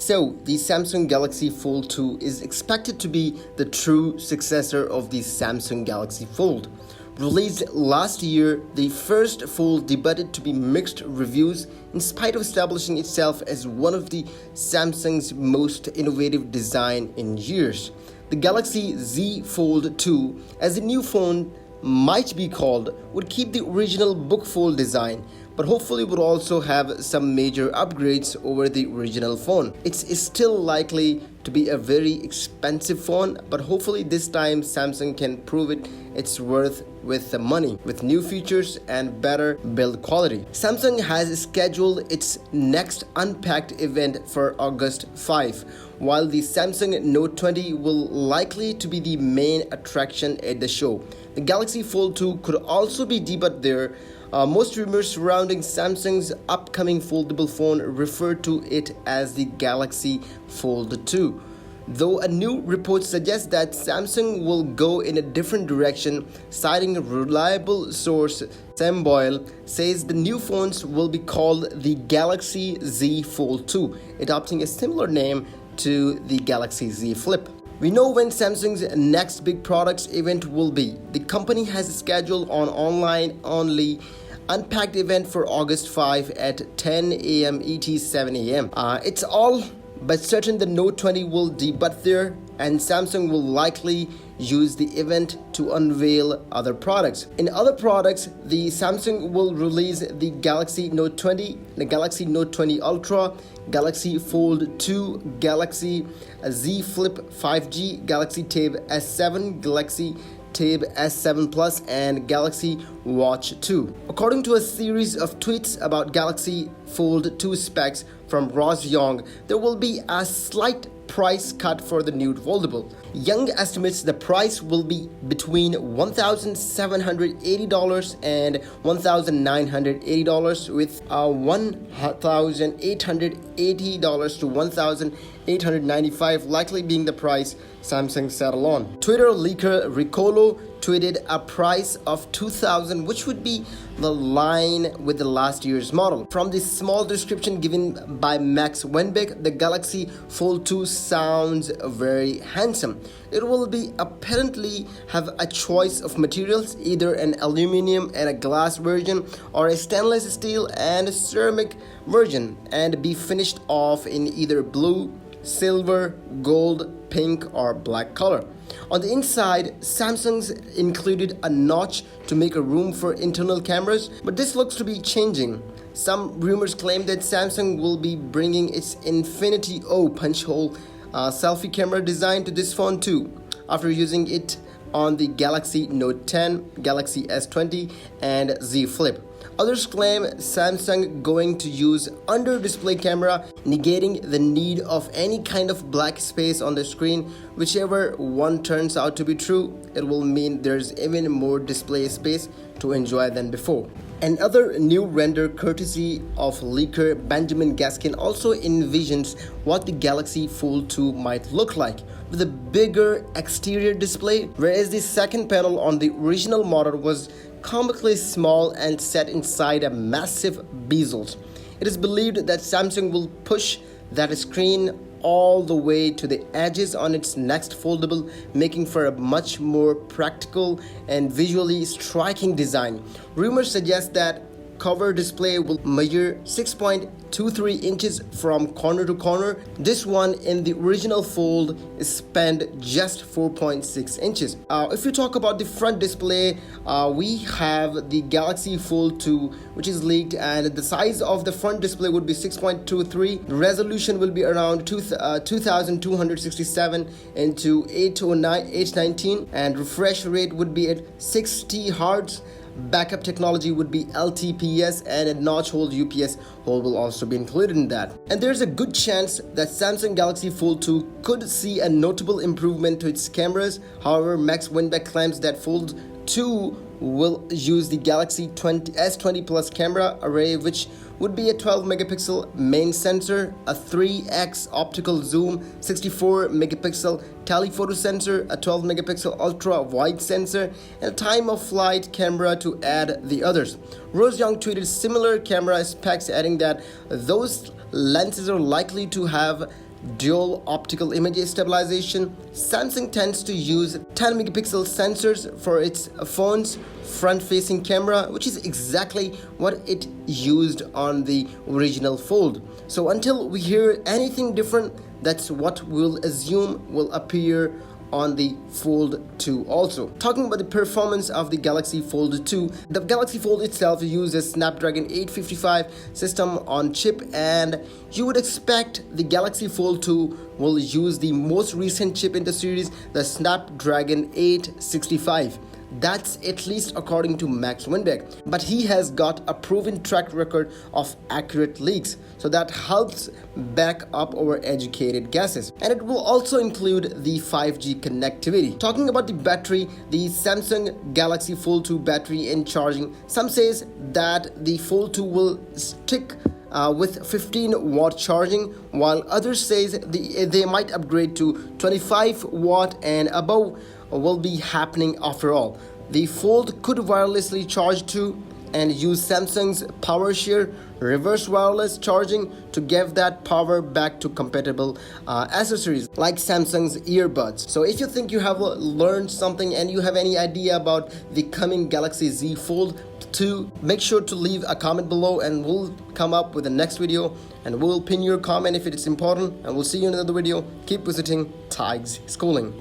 So, the Samsung Galaxy Fold 2 is expected to be the true successor of the Samsung Galaxy Fold. Released last year, the first Fold debuted to be mixed reviews in spite of establishing itself as one of the Samsung's most innovative design in years. The Galaxy Z Fold 2, as the new phone might be called, would keep the original book fold design, but hopefully would also have some major upgrades over the original phone. It's still likely to be a very expensive phone, but hopefully this time Samsung can prove its worth with the money, with new features and better build quality. Samsung has scheduled its next Unpacked event for August 5, while the Samsung Note 20 will likely to be the main attraction at the show. The Galaxy Fold 2 could also be debuted there. Most rumors surrounding Samsung's upcoming foldable phone refer to it as the Galaxy Fold 2. Though a new report suggests that Samsung will go in a different direction, citing a reliable source, Sam Boyle says the new phones will be called the Galaxy Z Fold 2, adopting a similar name to the Galaxy Z Flip. We know when Samsung's next big products event will be. The company has scheduled an online-only Unpacked event for August 5 at 10 a.m. ET 7 a.m. It's all but certain the Note 20 will debut there, and Samsung will likely use the event to unveil other products. In other products, the Samsung will release the Galaxy Note 20, the Galaxy Note 20 Ultra, Galaxy Fold 2, Galaxy Z Flip 5G, Galaxy Tab S7, Galaxy Tab S7 Plus, and Galaxy Watch 2. According to a series of tweets about Galaxy Fold 2 specs from Ross Young, there will be a slight price cut for the new foldable. Young estimates the price will be between $1,780 and $1,980, with $1,880 to $1,895 likely being the price Samsung settled on. Twitter leaker Ricolo tweeted a price of $2,000, which would be the line with the last year's model. From the small description given by Max Wenbeck, the Galaxy Fold 2 sounds very handsome. It will be apparently have a choice of materials, either an aluminum and a glass version or a stainless steel and a ceramic version, and be finished off in either blue, silver, gold, pink or black color. On the inside, Samsung's included a notch to make a room for internal cameras, but this looks to be changing. Some rumors claim that Samsung will be bringing its Infinity O punch hole selfie camera design to this phone too, after using it on the Galaxy Note 10, Galaxy S20 and Z Flip. Others claim Samsung going to use under-display camera, negating the need of any kind of black space on the screen. Whichever one turns out to be true, it will mean there's even more display space to enjoy than before. Another new render courtesy of leaker Benjamin Gaskin also envisions what the Galaxy Fold 2 might look like, with a bigger exterior display, whereas the second panel on the original model was comically small and set inside a massive bezels. It is believed that Samsung will push that screen all the way to the edges on its next foldable, making for a much more practical and visually striking design. Rumors suggest that cover display will measure 6.23 inches from corner to corner. This one in the original Fold spanned just 4.6 inches. If you talk about the front display, we have the Galaxy Fold 2, which is leaked, and the size of the front display would be 6.23. The resolution will be around 2267 into 819, and refresh rate would be at 60 Hz. Backup technology would be LTPS, and a notch hole UPS hole will also be included in that. And there's a good chance that Samsung Galaxy Fold 2 could see a notable improvement to its cameras. However, Max Winbeck claims that Fold 2 will use the Galaxy S20 Plus camera array, which would be a 12 megapixel main sensor, a 3x optical zoom, 64 megapixel telephoto sensor, a 12 megapixel ultra wide sensor, and a time of flight camera to add the others. Rose Young tweeted similar camera specs, adding that those lenses are likely to have dual optical image stabilization. Samsung tends to use 10 megapixel sensors for its phone's front-facing camera, which is exactly what it used on the original Fold. So until we hear anything different, that's what we'll assume will appear on the Fold 2 also. Talking about the performance of the Galaxy Fold 2, the Galaxy Fold itself uses Snapdragon 855 system on chip, and you would expect the Galaxy Fold 2 will use the most recent chip in the series, the Snapdragon 865. That's at least according to Max Winbeck. But he has got a proven track record of accurate leaks, so that helps back up our educated guesses. And it will also include the 5G connectivity. Talking about the battery, the Samsung Galaxy Fold 2 battery and charging, some says that the Fold 2 will stick with 15-watt charging, while others says they might upgrade to 25-watt and above will be happening after all. The Fold could wirelessly charge too and use Samsung's PowerShare reverse wireless charging to give that power back to compatible accessories like Samsung's earbuds. So if you think you have learned something and you have any idea about the coming Galaxy Z Fold 2, make sure to leave a comment below and we'll come up with the next video and we'll pin your comment if it is important, and we'll see you in another video. Keep visiting Tig's Schooling.